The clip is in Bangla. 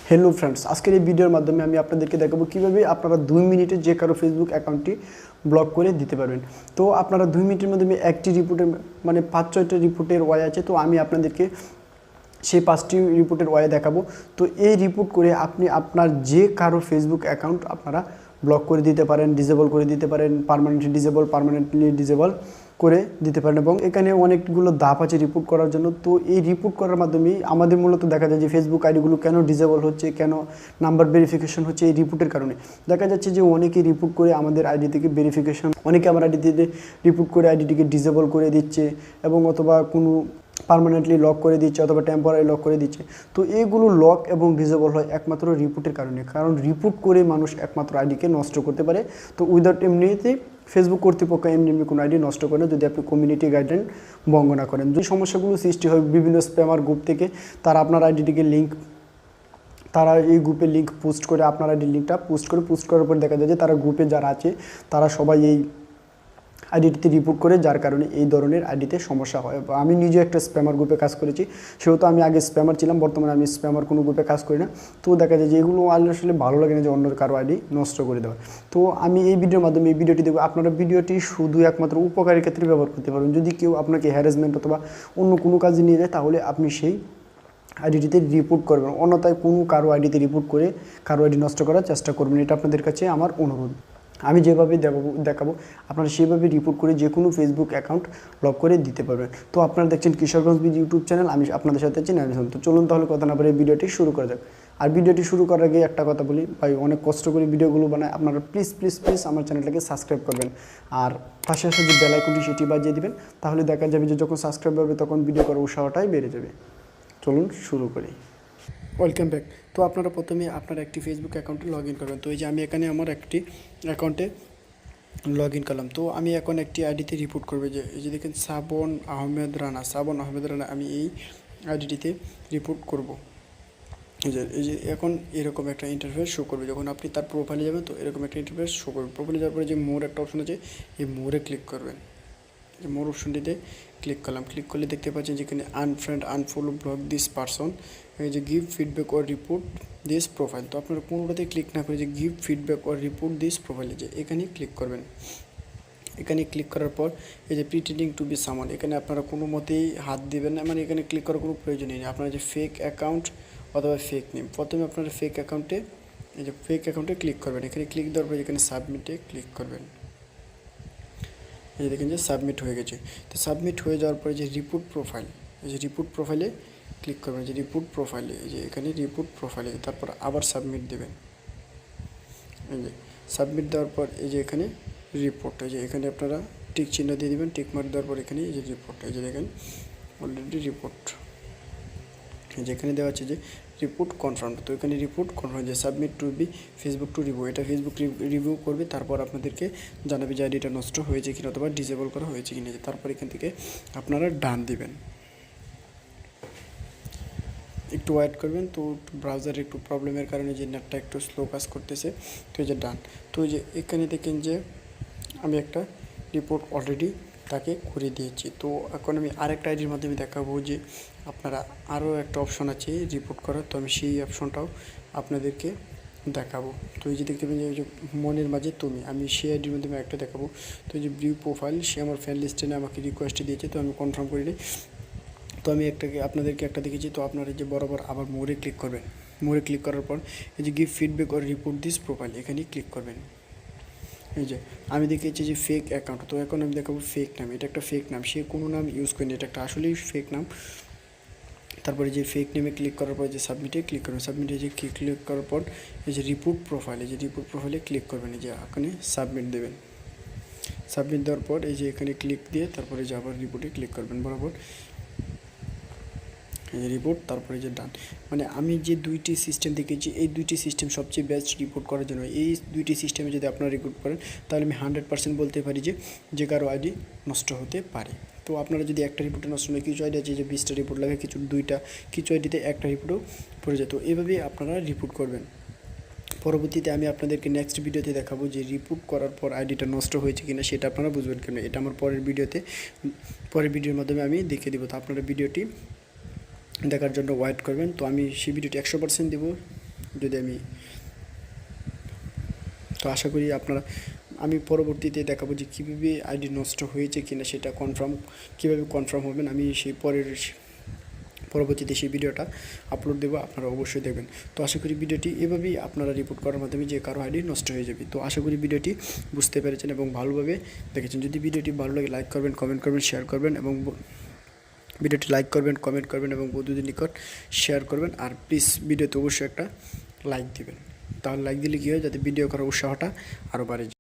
हेलो फ्रेंड्स, आजकल ये भिडियोर माध्यमे आमी आपनादेरके देखाबो किभाबे आपनारा 2 मिनिटे जे कारो फेसबुक अ্যাকাউন্টটি ब्लक करे दिते पारबेन। तो आपनारा 2 मिनिटेर मধ্যে একটি রিপোর্টের মানে 5-6টা রিপোর্টের ওয়ে আছে। তো আমি আপনাদেরকে সেই 5টি রিপোর্টের ওয়ে দেখাবো। তো এই রিপোর্ট করে আপনি আপনার যে কারো ফেসবুক অ্যাকাউন্ট আপনারা ব্লক করে দিতে পারেন, ডিসেবল করে দিতে পারেন, পার্মানেন্টলি ডিসেবল, পার্মানেন্টলি ডিসেবল করে দিতে পারেন। এবং এখানে অনেকগুলো ধাপ আছে রিপোর্ট করার জন্য। তো এই রিপোর্ট করার মাধ্যমে আমাদের মূলত দেখা যায় যে ফেসবুক আইডিগুলো কেন ডিসেবল হচ্ছে, কেন নাম্বার ভেরিফিকেশন হচ্ছে এই রিপোর্টের কারণে। দেখা যাচ্ছে যে অনেকে রিপোর্ট করে আমাদের আইডি থেকে ভেরিফিকেশন, অনেকে আমার আইডি থেকে রিপোর্ট করে আইডিটিকে ডিসেবল করে দিচ্ছে এবং অথবা কোনো পার্মানেন্টলি লক করে দিচ্ছে অথবা টেম্পোরারি লক করে দিচ্ছে। তো এইগুলো লক এবং ডিসেবল হয় একমাত্র রিপোর্টের কারণে, কারণ রিপোর্ট করে মানুষ একমাত্র আইডিকে নষ্ট করতে পারে। তো উইদাউট এমনিতে ফেসবুক কর্তৃপক্ষ এমনি কোনো আইডি নষ্ট করে না যদি আপনি কমিউনিটি গাইডলাইন ভঙ্গ না করেন। যে সমস্যাগুলো সৃষ্টি হয় বিভিন্ন স্প্যামার গ্রুপ থেকে, তারা আপনার আইডিটিকে তারা এই গ্রুপে লিঙ্ক পোস্ট করে আপনার আইডির লিঙ্কটা পোস্ট করার পর দেখা যায় যে তারা গ্রুপে যারা আছে তারা সবাই এই আইডিটিতে রিপোর্ট করে, যার কারণে এই ধরনের আইডিতে সমস্যা হয়। আমি নিজে একটা স্প্যামার গ্রুপে কাজ করেছি, সেহেতু আমি আগে স্প্যামার ছিলাম, বর্তমানে আমি স্প্যামার কোনো গ্রুপে কাজ করি না। তো দেখা যায় যে এগুলো আসলে ভালো লাগে না যে অন্য কারো আইডি নষ্ট করে দেওয়া। তো আমি এই ভিডিওর মাধ্যমে এই ভিডিওটি দেখব, আপনারা ভিডিওটি শুধু একমাত্র উপকারী ক্ষেত্রে ব্যবহার করতে পারবেন। যদি কেউ আপনাকে হ্যারাসমেন্ট অথবা অন্য কোনো কাজে নিয়ে যায় তাহলে আপনি সেই আইডিটিতে রিপোর্ট করবেন, অন্যথায় কোনো কারো আইডিতে রিপোর্ট করে কারো আইডি নষ্ট করার চেষ্টা করবেন। এটা আপনাদের কাছে আমার অনুরোধ। আমি যেভাবে দেখাবো আপনারা সেভাবে রিপোর্ট করে যে কোনো ফেসবুক অ্যাকাউন্ট লক করে দিতে পারবেন। তো আপনারা দেখছেন কিশোরগঞ্জ ইউটিউব চ্যানেল, আমি আপনাদের সাথে আছি নাইম। তো চলুন তাহলে কথা না বলে ভিডিওটি শুরু করা যাক। আর ভিডিওটি শুরু করার আগে একটা কথা বলি, ভাই অনেক কষ্ট করে ভিডিওগুলো বানায়, আপনারা প্লিজ আমার চ্যানেলটাকে সাবস্ক্রাইব করবেন আর পাশে আসে যে বেল আইকনটি সেটি বাজিয়ে দিবেন। তাহলে দেখা যাবে যে যখন সাবস্ক্রাইব হবে তখন ভিডিও করার উৎসাহটাই বেড়ে যাবে। চলুন শুরু করি। Welcome back. তো আপনারা প্রথমে আপনার একটি ফেসবুক অ্যাকাউন্টে লগ ইন করবেন। তো এই যে আমি এখানে আমার একটি অ্যাকাউন্টে লগ ইন করলাম। তো আমি এখন একটি আইডিতে রিপোর্ট করবে, যে এই যে দেখেন শ্রাবণ আহমেদ রানা, আমি এই আইডিটিতে রিপোর্ট করব। এই যে এখন এরকম একটা ইন্টারফেস শো করবে। যখন আপনি তার প্রোফাইলে যাবেন তো এরকম একটা ইন্টারফেস শো করবে। প্রোফাইলে যাওয়ার পরে যে মোর একটা অপশন আছে, এই মোরে ক্লিক করবেন। যে মোর অপশনটিতে ক্লিক করলাম। ক্লিক করলে দেখতে পাচ্ছেন যেখানে unfriend, unfollow, block this person, এই যে give feedback or report this profile. তো আপনারা কোনোটাতে ক্লিক না করে যে give feedback or report this প্রোফাইলে যে এখানে ক্লিক করবেন। এখানে ক্লিক করার পর এই যে প্রিটেন্ডিং টু বি সামন, এখানে আপনারা কোনো মতেই হাত দিবেন না, মানে এখানে ক্লিক করার কোনো প্রয়োজনই নেই। আপনারা যে ফেক অ্যাকাউন্ট অথবা ফেক নেম, প্রথমে আপনারা ফেক অ্যাকাউন্টে ক্লিক করবেন। এখানে ক্লিক দেওয়ার পর এখানে সাবমিটে ক্লিক করবেন। এই যে দেখেন যে সাবমিট হয়ে গেছে। তো সাবমিট হয়ে যাওয়ার পরে যে রিপোর্ট প্রোফাইল, এই যে রিপোর্ট প্রোফাইলে ক্লিক করবেন। যে রিপোর্ট প্রোফাইলে এই যে এখানে রিপোর্ট প্রোফাইলে তারপর আবার সাবমিট দেবেন। এই যে সাবমিট দেওয়ার পর এই যে এখানে রিপোর্ট, এই যে এখানে আপনারা টিক চিহ্ন দিয়ে দেবেন। টিক মার্ক দেওয়ার পর এখানে এই যে রিপোর্ট, এই যে দেখেন অলরেডি রিপোর্ট, যেখানে দেওয়া আছে যে রিপোর্ট কনফার্ম। তো এখানে রিপোর্ট কনফার্ম যে submit to be Facebook to review, এটা ফেসবুক রিভিউ করবে। তারপর আপনাদেরকে জানাবে যে আইডিটা নষ্ট হয়েছে কিনা অথবা ডিসেবল করা হয়েছে কিনা। তারপর এখান থেকে আপনারা ডান দিবেন। একটু ওয়েট করবেন। তো ব্রাউজারের একটু প্রবলেমের কারণে যে নেটটা একটু স্লো কাজ করতেছে। তো এই যে ডান। তো এই যে এখানে দেখেন যে আমি একটা রিপোর্ট অলরেডি তাকে করে দিয়েছি। তো এখন আমি আরেকটা আইডির মাধ্যমে দেখাবো যে আপনারা আরও একটা অপশন আছে রিপোর্ট করার। তো আমি সেই অপশনটাও আপনাদেরকে দেখাবো। তো এই যে দেখতে পাবেন যে মনের মাঝে তুমি, আমি সেই আইডির মাধ্যমে একটা দেখাবো। তো এই যে ভিউ প্রোফাইল, সে আমার ফ্রেন্ড লিস্টে আমাকে রিকোয়েস্ট দিয়েছে, তো আমি কনফার্ম করি নিই। তো আমি আপনাদেরকে একটা দেখেছি। তো আপনারা যে বরাবর আবার মোরে ক্লিক করবেন। মোরে ক্লিক করার পর এই যে give feedback or report this profile, এখানে ক্লিক করবেন। এই যে আমি দেখেছি যে ফেক অ্যাকাউন্ট, তো এখন আমি দেখাবো ফেক নাম। এটা একটা ফেক নাম, সে কোনো নাম ইউজ করেনি, এটা একটা আসলেই ফেক নাম। তারপরে যে ফেক নেমে ক্লিক করার পর যে সাবমিটে ক্লিক করবেন। সাবমিটে যে ক্লিক করার পর এই যে রিপোর্ট প্রোফাইল, এই যে রিপোর্ট প্রোফাইলে ক্লিক করবেন। এই যে এখানে সাবমিট দেবেন। সাবমিট দেওয়ার পর এই যে এখানে ক্লিক দিয়ে তারপরে যে আবার রিপোর্টে ক্লিক করবেন বরাবর, এই যে রিপোর্ট, তারপরে যে ডান। মানে আমি যে দুইটি সিস্টেম দেখেছি, এই দুইটি সিস্টেম সবচেয়ে বেস্ট রিপোর্ট করার জন্য। এই দুইটি সিস্টেমে যদি আপনারা রিপোর্ট করেন তাহলে আমি 100% বলতে পারি যে কারো আইডি নষ্ট হতে পারে। তো আপনারা যদি একটা রিপোর্টে নষ্ট হয়, কিছু আইডি আছে যে 20টা রিপোর্ট লাগে, কিছু আইডিতে একটা রিপোর্টও পড়ে যেত। এভাবেই আপনারা রিপোর্ট করবেন। পরবর্তীতে আমি আপনাদেরকে নেক্সট ভিডিওতে দেখাবো যে রিপোর্ট করার পর আইডিটা নষ্ট হয়েছে কিনা, সেটা আপনারা বুঝবেন কেন। এটা আমার পরের ভিডিওর মাধ্যমে আমি দেখিয়ে দেবো। তো আপনারা ভিডিওটি দেখার জন্য ওয়েট করবেন। তো আমি সেই ভিডিওটি 100% দেবো যদি আমি তো আশা করি আপনারা আমি পরবর্তীতে দেখাবো যে কীভাবে আইডি নষ্ট হয়েছে কিনা সেটা কীভাবে কনফার্ম হবেন। আমি সেই পরবর্তীতে সেই ভিডিওটা আপলোড দেবো, আপনারা অবশ্যই দেখবেন। তো আশা করি ভিডিওটি এভাবেই আপনারা রিপোর্ট করার মাধ্যমে যে কারো আইডি নষ্ট হয়ে যাবে। তো আশা করি ভিডিওটি বুঝতে পেরেছেন এবং ভালোভাবে দেখেছেন। যদি ভিডিওটি ভালো লাগে লাইক করবেন, কমেন্ট করবেন, শেয়ার করবেন এবং ভিডিওটি লাইক করবেন, কমেন্ট করবেন এবং বন্ধুদের নিকট শেয়ার করবেন। আর প্লিজ ভিডিওতে অবশ্যই একটা লাইক দিবেন। তাহলে লাইক দিলে কী হয়, যাতে ভিডিও করার উৎসাহটা আরও বাড়ে।